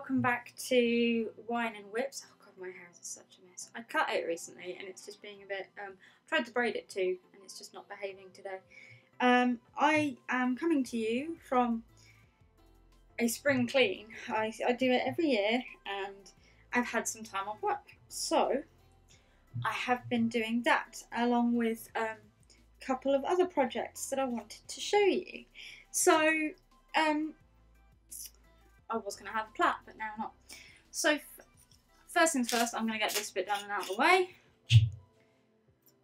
welcome back to Wine and Whips. Oh god, my hair is such a mess. I cut it recently and it's just being a bit, I tried to braid it too and it's just not behaving today. I am coming to you from a spring clean. I do it every year and I've had some time off work. So, I have been doing that along with a couple of other projects that I wanted to show you. So, I was going to have a plat, but now not. So, first things first, I'm going to get this bit done and out of the way,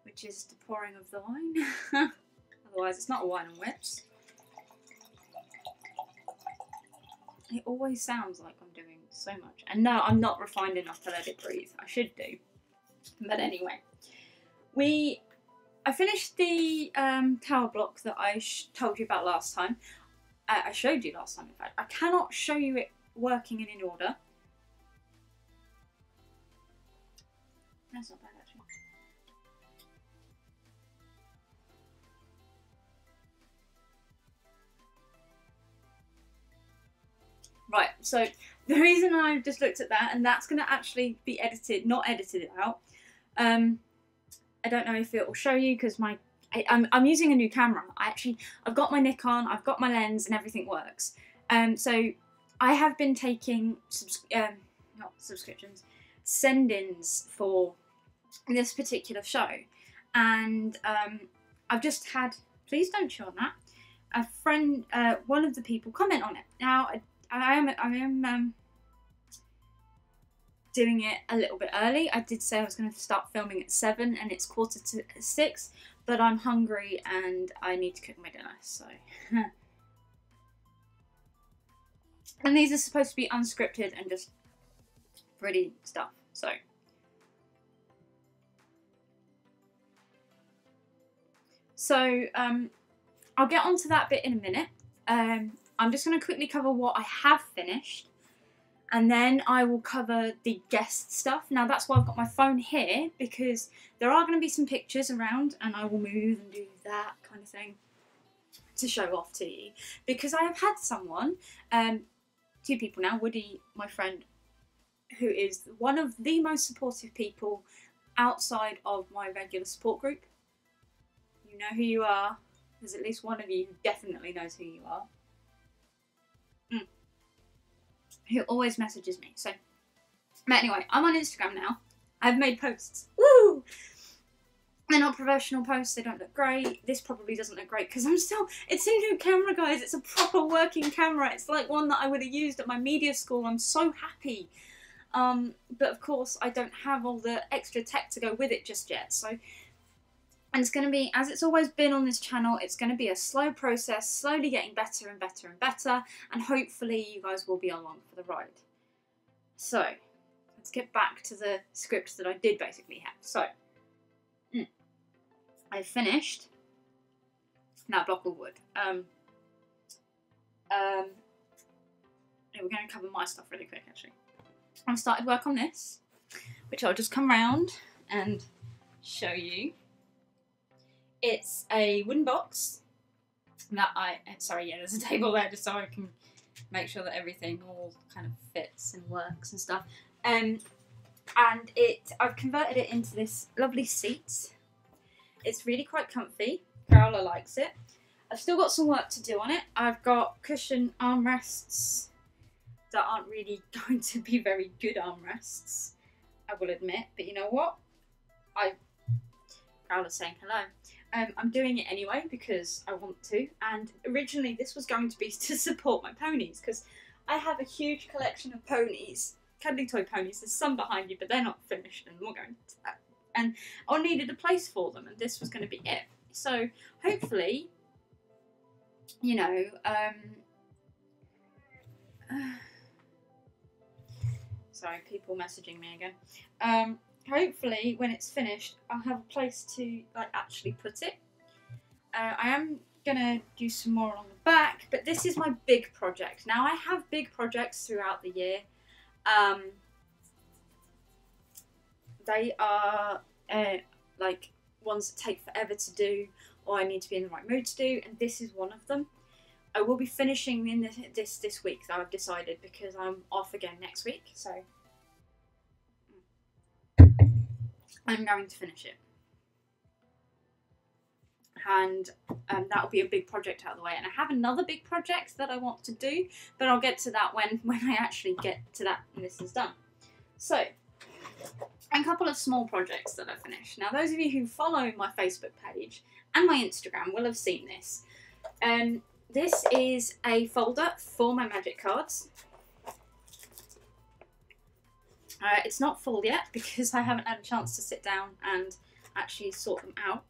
which is the pouring of the wine. Otherwise, it's not a Wine and Whips. It always sounds like I'm doing so much. And no, I'm not refined enough to let it breathe. I should do. But anyway, I finished the tower block that I told you about last time. I showed you last time, in fact. I cannot show you it working and in order. That's not bad, actually. Right, so the reason I just looked at that, and that's going to actually be edited, not edited out. I don't know if it will show you because I'm using a new camera. I've got my Nikon, I've got my lens, and everything works. So I have been taking not subscriptions, send-ins for this particular show, and I've just had. Please don't chew on that. A friend, one of the people, comment on it. Now I am doing it a little bit early. I did say I was going to start filming at 7 and it's 5:45, but I'm hungry and I need to cook my dinner, so. And these are supposed to be unscripted and just pretty stuff, so. So, I'll get onto that bit in a minute. I'm just going to quickly cover what I have finished. And then I will cover the guest stuff. Now that's why I've got my phone here, because there are going to be some pictures around and I will move and do that kind of thing to show off to you. Because I have had someone, 2 people now, Woody, my friend, who is one of the most supportive people outside of my regular support group. You know who you are. There's at least one of you who definitely knows who you are. Who always messages me. So, but anyway, I'm on Instagram now. I've made posts. Woo! They're not professional posts. They don't look great. This probably doesn't look great because it's a new camera, guys. It's a proper working camera. It's like one that I would have used at my media school. I'm so happy. But of course, I don't have all the extra tech to go with it just yet. So, and it's going to be, as it's always been on this channel, it's going to be a slow process, slowly getting better and better and better, and hopefully you guys will be along for the ride. So, let's get back to the script that I did basically have. So, I finished that block of wood. We're going to cover my stuff really quick, actually. I started work on this, which I'll just come round and show you. It's a wooden box that there's a table there just so I can make sure that everything all kind of fits and works and stuff. And I've converted it into this lovely seat. It's really quite comfy. Carola likes it. I've still got some work to do on it. I've got cushion armrests that aren't really going to be very good armrests, I will admit. But you know what? Carola's saying hello. I'm doing it anyway because I want to, and originally this was going to be to support my ponies because I have a huge collection of ponies, cuddly toy ponies. There's some behind you, but they're not finished and we'll go into that. And I needed a place for them, and this was going to be it. So hopefully, you know, sorry, people messaging me again. Hopefully, when it's finished, I'll have a place to actually put it. I am gonna do some more along the back, but this is my big project. Now, I have big projects throughout the year. They are ones that take forever to do, or I need to be in the right mood to do, and this is one of them. I will be finishing in this week, that I've decided, because I'm off again next week, so I'm going to finish it. And that'll be a big project out of the way. And I have another big project that I want to do, but I'll get to that when I actually get to that and this is done. So, a couple of small projects that I finished. Now, those of you who follow my Facebook page and my Instagram will have seen this. This is a folder for my magic cards. It's not full yet because I haven't had a chance to sit down and actually sort them out,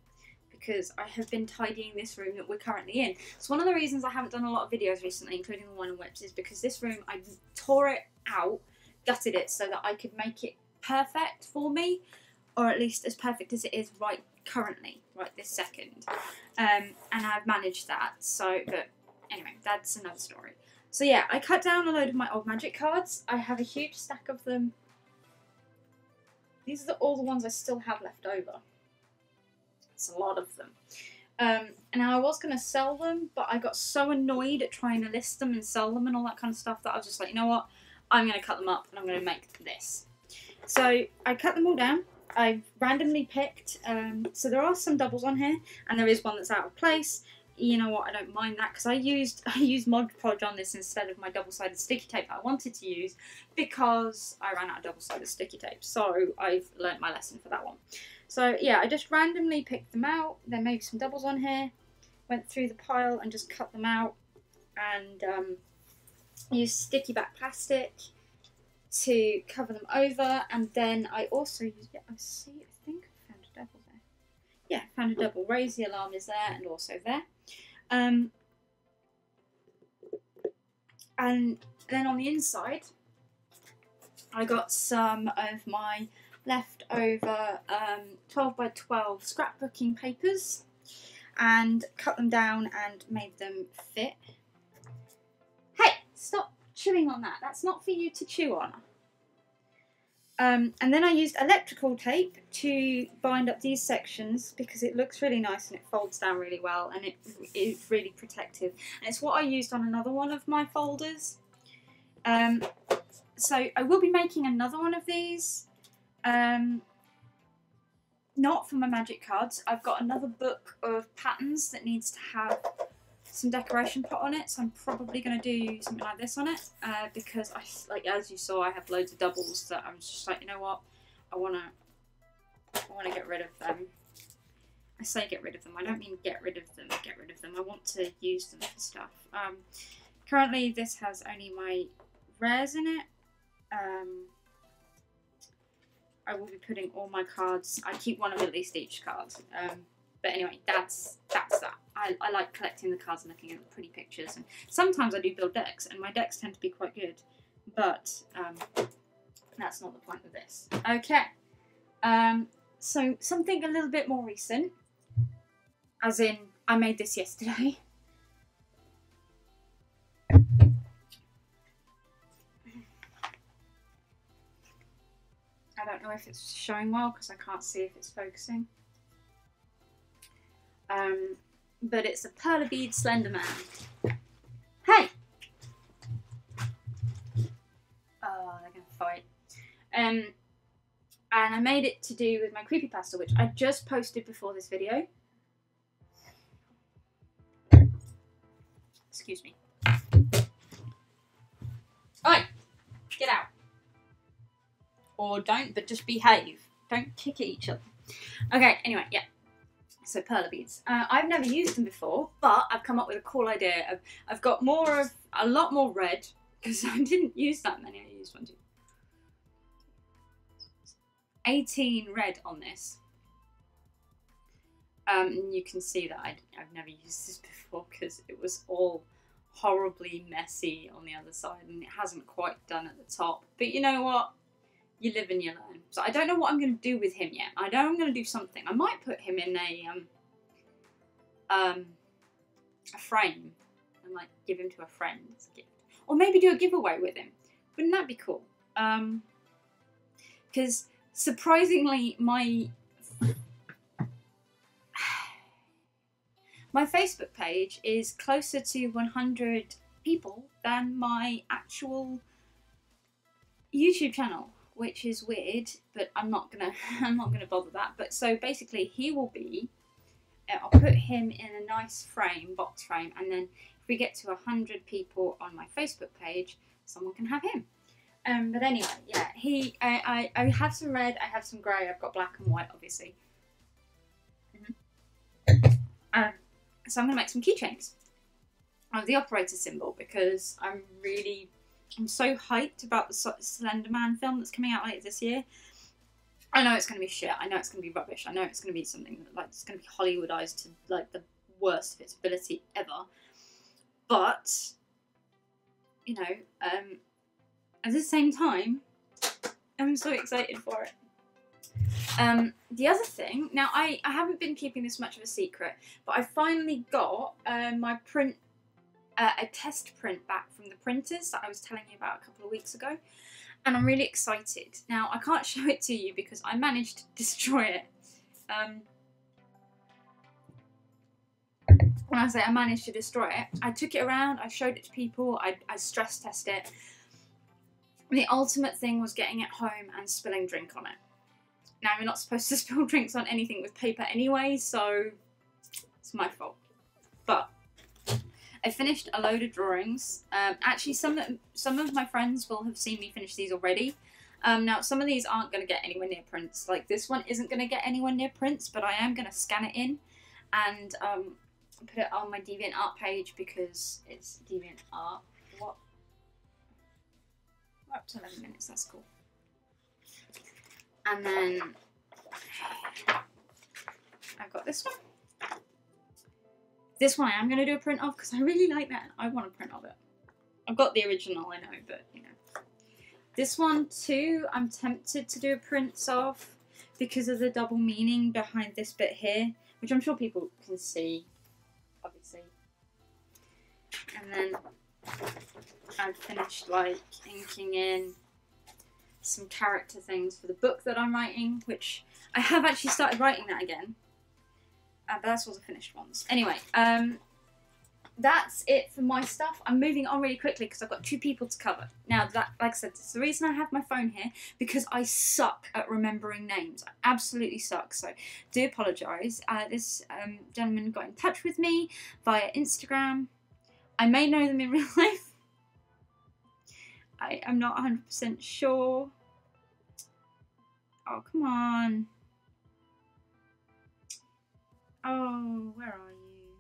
because I have been tidying this room that we're currently in. So one of the reasons I haven't done a lot of videos recently, including the one on whips, is because this room, I tore it out, gutted it so that I could make it perfect for me, or at least as perfect as it is right currently, right this second. And I've managed that, so, but anyway, that's another story. So yeah, I cut down a load of my old magic cards. I have a huge stack of them. These are all the ones I still have left over. It's a lot of them. And I was going to sell them, but I got so annoyed at trying to list them and sell them and all that kind of stuff that I was just like, you know what? I'm going to cut them up and I'm going to make this. So I cut them all down. I randomly picked, so there are some doubles on here, and there is one that's out of place. You know what, I don't mind that, because I used Mod Podge on this instead of my double-sided sticky tape that I wanted to use, because I ran out of double-sided sticky tape. So I've learnt my lesson for that one. So yeah, I just randomly picked them out. There may be some doubles on here. Went through the pile and just cut them out, and used sticky back plastic to cover them over. And then I also used it. I think I found a double there. Yeah, found a double. Raise the Alarm is there, and also there. And then on the inside, I got some of my leftover 12 by 12 scrapbooking papers and cut them down and made them fit. Hey, stop chewing on that. That's not for you to chew on. And then I used electrical tape to bind up these sections because it looks really nice and it folds down really well, and it is really protective. And it's what I used on another one of my folders. So I will be making another one of these. Not for my magic cards. I've got another book of patterns that needs to have some decoration put on it, so I'm probably going to do something like this on it, because as you saw, I have loads of doubles that I'm just like, you know what, I want to get rid of them. I say get rid of them, I don't mean get rid of them, I want to use them for stuff. Currently this has only my rares in it. I will be putting all my cards, I keep one of at least each card. But anyway, that's that. I like collecting the cards and looking at pretty pictures. And sometimes I do build decks, and my decks tend to be quite good. But that's not the point of this. Okay. So something a little bit more recent. As in, I made this yesterday. I don't know if it's showing well because I can't see if it's focusing. But it's a Perla Bead Slender Man. Hey! Oh, they're gonna fight. And I made it to do with my creepypasta, which I just posted before this video. Excuse me. Oi! Get out. Or don't, but just behave. Don't kick at each other. Okay, anyway, yeah. So Perla beads. I've never used them before, but I've come up with a cool idea. I've got a lot more red, because I didn't use that many. I used 18 red on this. And you can see that I've never used this before because it was all horribly messy on the other side, and it hasn't quite done at the top. But you know what? You live and you learn. So I don't know what I'm going to do with him yet. I know I'm going to do something. I might put him in a frame and like give him to a friend as a gift, or maybe do a giveaway with him. Wouldn't that be cool? Because surprisingly, my my Facebook page is closer to 100 people than my actual YouTube channel, which is weird, but I'm not gonna bother that. But so basically, he will be. I'll put him in a nice frame, box frame, and then if we get to 100 people on my Facebook page, someone can have him. But anyway, yeah, I have some red, I have some grey, I've got black and white, obviously. So I'm gonna make some keychains of the operator symbol because I'm so hyped about the Slender Man film that's coming out later this year. I know it's going to be shit. I know it's going to be rubbish. I know it's going to be something that, like, it's going to be Hollywoodized to like the worst of its ability ever. But you know, at the same time, I'm so excited for it. The other thing, now I haven't been keeping this much of a secret, but I finally got my print, a test print back from the printers that I was telling you about a couple of weeks ago. And I'm really excited. Now, I can't show it to you because I managed to destroy it. When I say I managed to destroy it, I took it around, I showed it to people, I stress tested it. The ultimate thing was getting it home and spilling drink on it. Now, you're not supposed to spill drinks on anything with paper anyway, so it's my fault. But I finished a load of drawings. Actually, some of my friends will have seen me finish these already. Now, some of these aren't going to get anywhere near prints. Like, this one isn't going to get anywhere near prints, but I am going to scan it in and put it on my DeviantArt page because it's DeviantArt. What? We're up to 11 minutes, that's cool. And then I've got this one. This one I am going to do a print of because I really like that and I want a print of it. I've got the original, I know, but you know. This one too, I'm tempted to do a print of because of the double meaning behind this bit here, which I'm sure people can see, obviously. And then I've finished like inking in some character things for the book that I'm writing, which I have actually started writing that again. But that's all the finished ones. Anyway, that's it for my stuff. I'm moving on really quickly because I've got 2 people to cover. Now, that, like I said, it's the reason I have my phone here, because I suck at remembering names. I absolutely suck, so do apologise. This gentleman got in touch with me via Instagram. I may know them in real life. I'm not 100% sure. Oh, come on. Oh, where are you?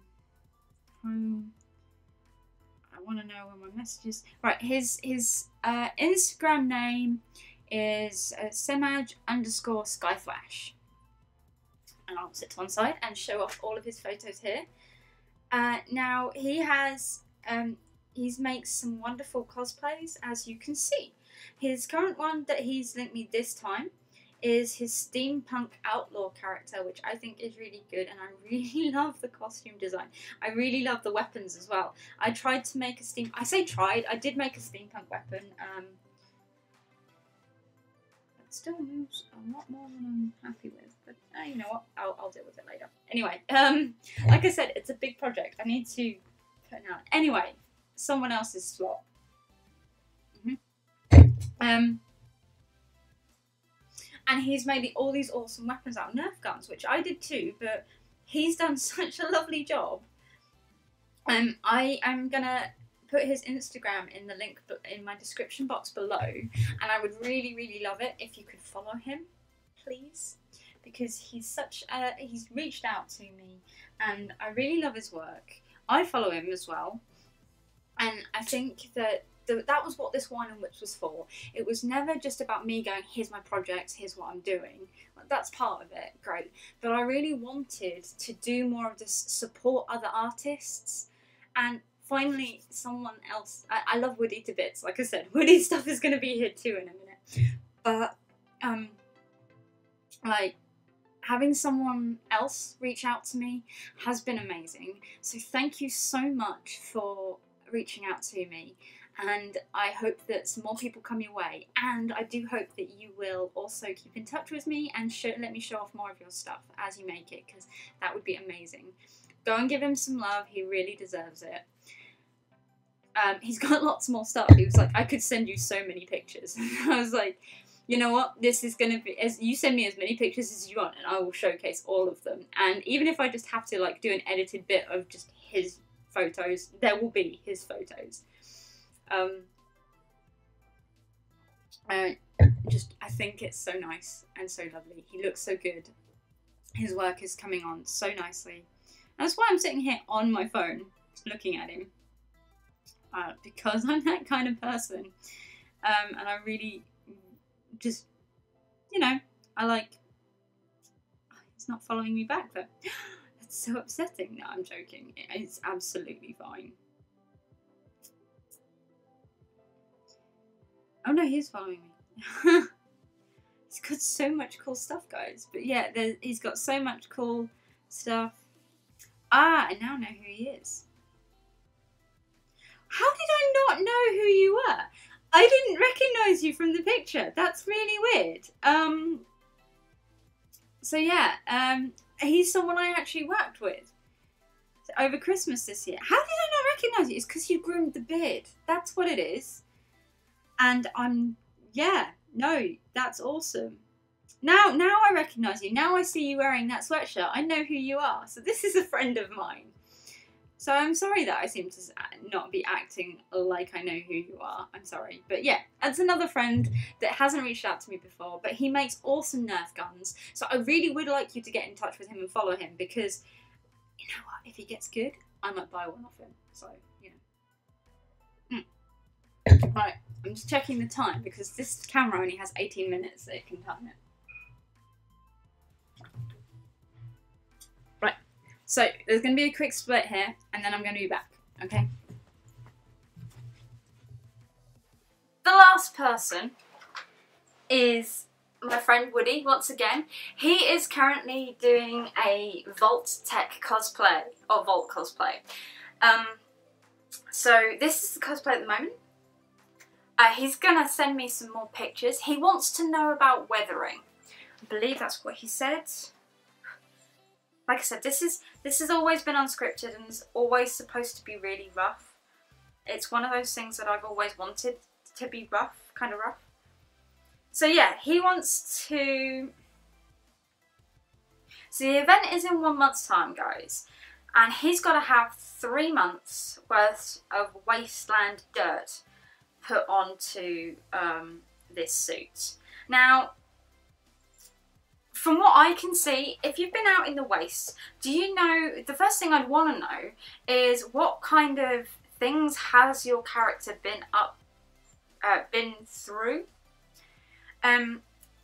Home. I want to know where my messages. Right, his Instagram name is semaj_skyflash. And I'll sit to one side and show off all of his photos here. Now he has he makes some wonderful cosplays, as you can see. His current one that he's linked me this time is his steampunk outlaw character, which I think is really good, and I really love the costume design. I really love the weapons as well. I tried to make a I did make a steampunk weapon. It still moves a lot more than I'm happy with, but you know what, I'll deal with it later. Anyway, like I said, it's a big project. I need to put it out. Anyway, someone else's slot. And he's made all these awesome weapons out of Nerf guns, which I did too, but he's done such a lovely job. I am going to put his Instagram in the link in my description box below, and I would really, really love it if you could follow him, please, because he's he's reached out to me, and I really love his work. I follow him as well, and I think that that was what this Wine and Whips was for. It was never just about me going, here's my project, here's what I'm doing. That's part of it, great. But I really wanted to do more of this, support other artists. And finally, someone else, I love Woody to bits. Like I said, Woody's stuff is going to be here too in a minute. But, like, having someone else reach out to me has been amazing. So thank you so much for reaching out to me. and I hope that some more people come your way, and I do hope that you will also keep in touch with me and let me show off more of your stuff as you make it, because that would be amazing. Go and give him some love, he really deserves it. He's got lots more stuff. He was like, I could send you so many pictures. I was like, you know what, this is going to be, as you send me as many pictures as you want and I will showcase all of them. And even if I just have to like do an edited bit of just his photos, there will be his photos. I think it's so nice and so lovely. He looks so good. His work is coming on so nicely. And that's why I'm sitting here on my phone looking at him. Because I'm that kind of person. And I really just, you know, I like, he's not following me back though. That's so upsetting. No, I'm joking. It's absolutely fine. Oh no, he is following me. He's got so much cool stuff, guys. But yeah, he's got so much cool stuff. Ah, I now know who he is. How did I not know who you were? I didn't recognise you from the picture. That's really weird. So yeah, he's someone I actually worked with over Christmas this year. How did I not recognise you? It's because you groomed the beard. That's what it is. And yeah, no, that's awesome. Now I recognise you. Now I see you wearing that sweatshirt. I know who you are. So this is a friend of mine. So I'm sorry that I seem to not be acting like I know who you are. I'm sorry. But yeah, that's another friend that hasn't reached out to me before, but he makes awesome Nerf guns. So I really would like you to get in touch with him and follow him, because, you know what, if he gets good, I might buy one off him. So, you know. Right, I'm just checking the time, because this camera only has 18 minutes that it can time it. So there's going to be a quick split here, and then I'm going to be back, okay? The last person is my friend Woody, once again. He is currently doing a Vault-Tec cosplay, or Vault cosplay. So this is the cosplay at the moment. He's going to send me some more pictures. He wants to know about weathering. I believe that's what he said. Like I said, this has always been unscripted and is always supposed to be really rough. It's one of those things that I've always wanted to be rough, kind of rough. So yeah, he wants to... So the event is in 1 month's time, guys. And he's got to have 3 months worth of wasteland dirt put onto this suit. Now, from what I can see, if you've been out in the waste, do you know, the first thing I'd want to know is what kind of things has your character been through?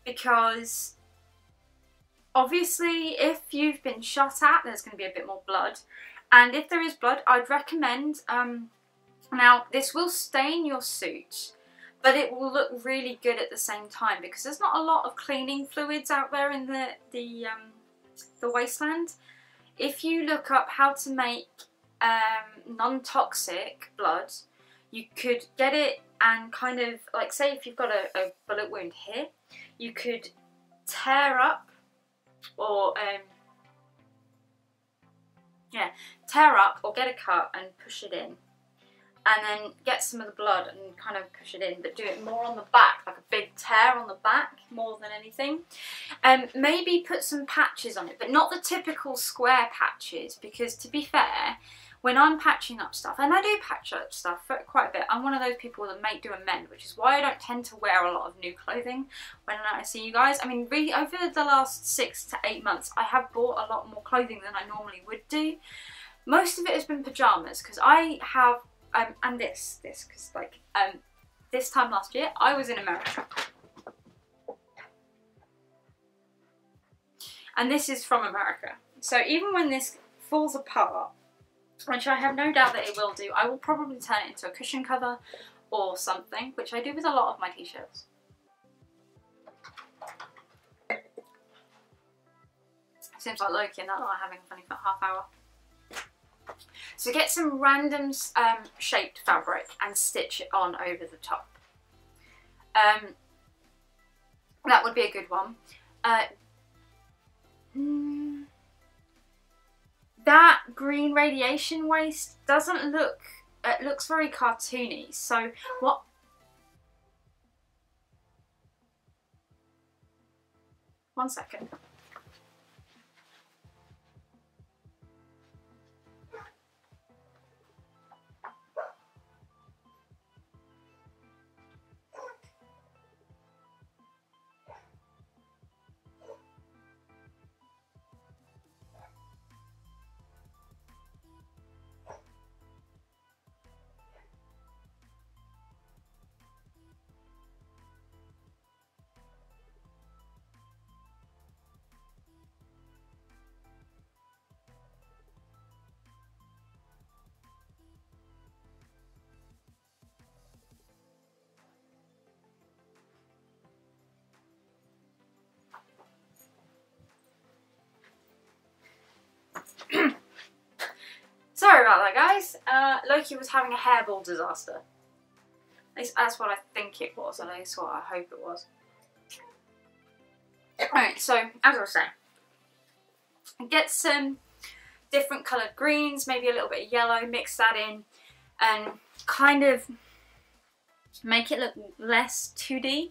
Because obviously if you've been shot at, there's going to be a bit more blood. And if there is blood, I'd recommend, now this will stain your suit, but it will look really good at the same time, because there's not a lot of cleaning fluids out there in the wasteland. If you look up how to make non-toxic blood, you could get it and kind of, like, say if you've got a bullet wound here, you could tear up or tear up or get a cut and push it in. And then get some of the blood and kind of push it in, but do it more on the back, like a big tear on the back more than anything. Maybe put some patches on it, but not the typical square patches, because to be fair, when I'm patching up stuff, and I do patch up stuff for quite a bit, I'm one of those people that make do and mend, which is why I don't tend to wear a lot of new clothing when I see you guys. I mean, really, over the last 6 to 8 months, I have bought a lot more clothing than I normally would do. Most of it has been pyjamas, because I have and this, because like, this time last year, I was in America. And this is from America. So even when this falls apart, which I have no doubt that it will do, I will probably turn it into a cushion cover or something, which I do with a lot of my t-shirts. Seems like Loki and that, like having a funny half hour. So get some random shaped fabric and stitch it on over the top. That would be a good one. That green radiation waist doesn't look, it looks very cartoony. So what? One second. Sorry about that, guys. Loki was having a hairball disaster. At least that's what I think it was, at least what I hope it was. Alright, so, as I was saying, get some different coloured greens, maybe a little bit of yellow, mix that in, and kind of make it look less 2D.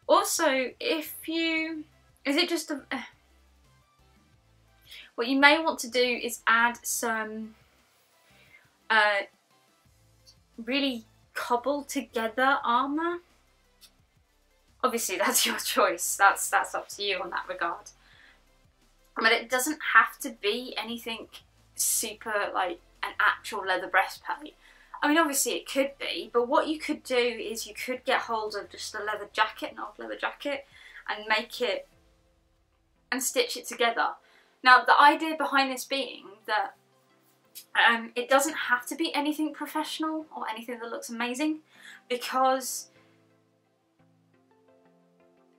Also, if you... Is it just a... What you may want to do is add some really cobbled together armour. Obviously that's your choice, that's up to you on that regard. But it doesn't have to be anything super like an actual leather breastplate. I mean obviously it could be, but what you could do is you could get hold of just a leather jacket, an old leather jacket, and make it and stitch it together. Now, the idea behind this being that it doesn't have to be anything professional or anything that looks amazing, because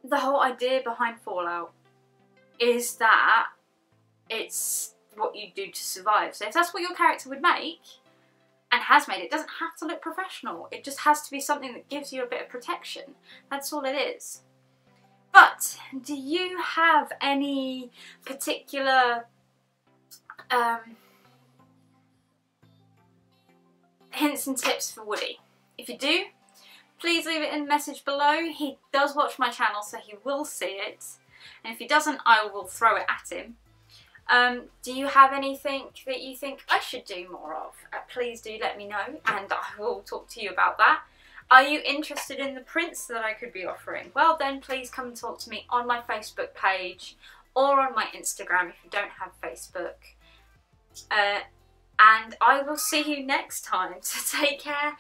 the whole idea behind Fallout is that it's what you do to survive. So if that's what your character would make, and has made, it doesn't have to look professional. It just has to be something that gives you a bit of protection. That's all it is. But do you have any particular hints and tips for Woody? If you do, please leave it in the message below. He does watch my channel, so he will see it. And if he doesn't, I will throw it at him. Do you have anything that you think I should do more of? Please do let me know, and I will talk to you about that. Are you interested in the prints that I could be offering? Well then, please come and talk to me on my Facebook page or on my Instagram if you don't have Facebook. And I will see you next time. So take care,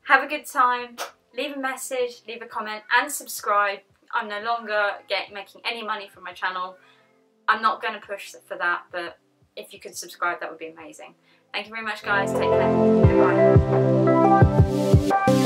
have a good time, leave a message, leave a comment and subscribe. I'm no longer making any money from my channel. I'm not going to push for that, but if you could subscribe, that would be amazing. Thank you very much, guys. Take care. Goodbye.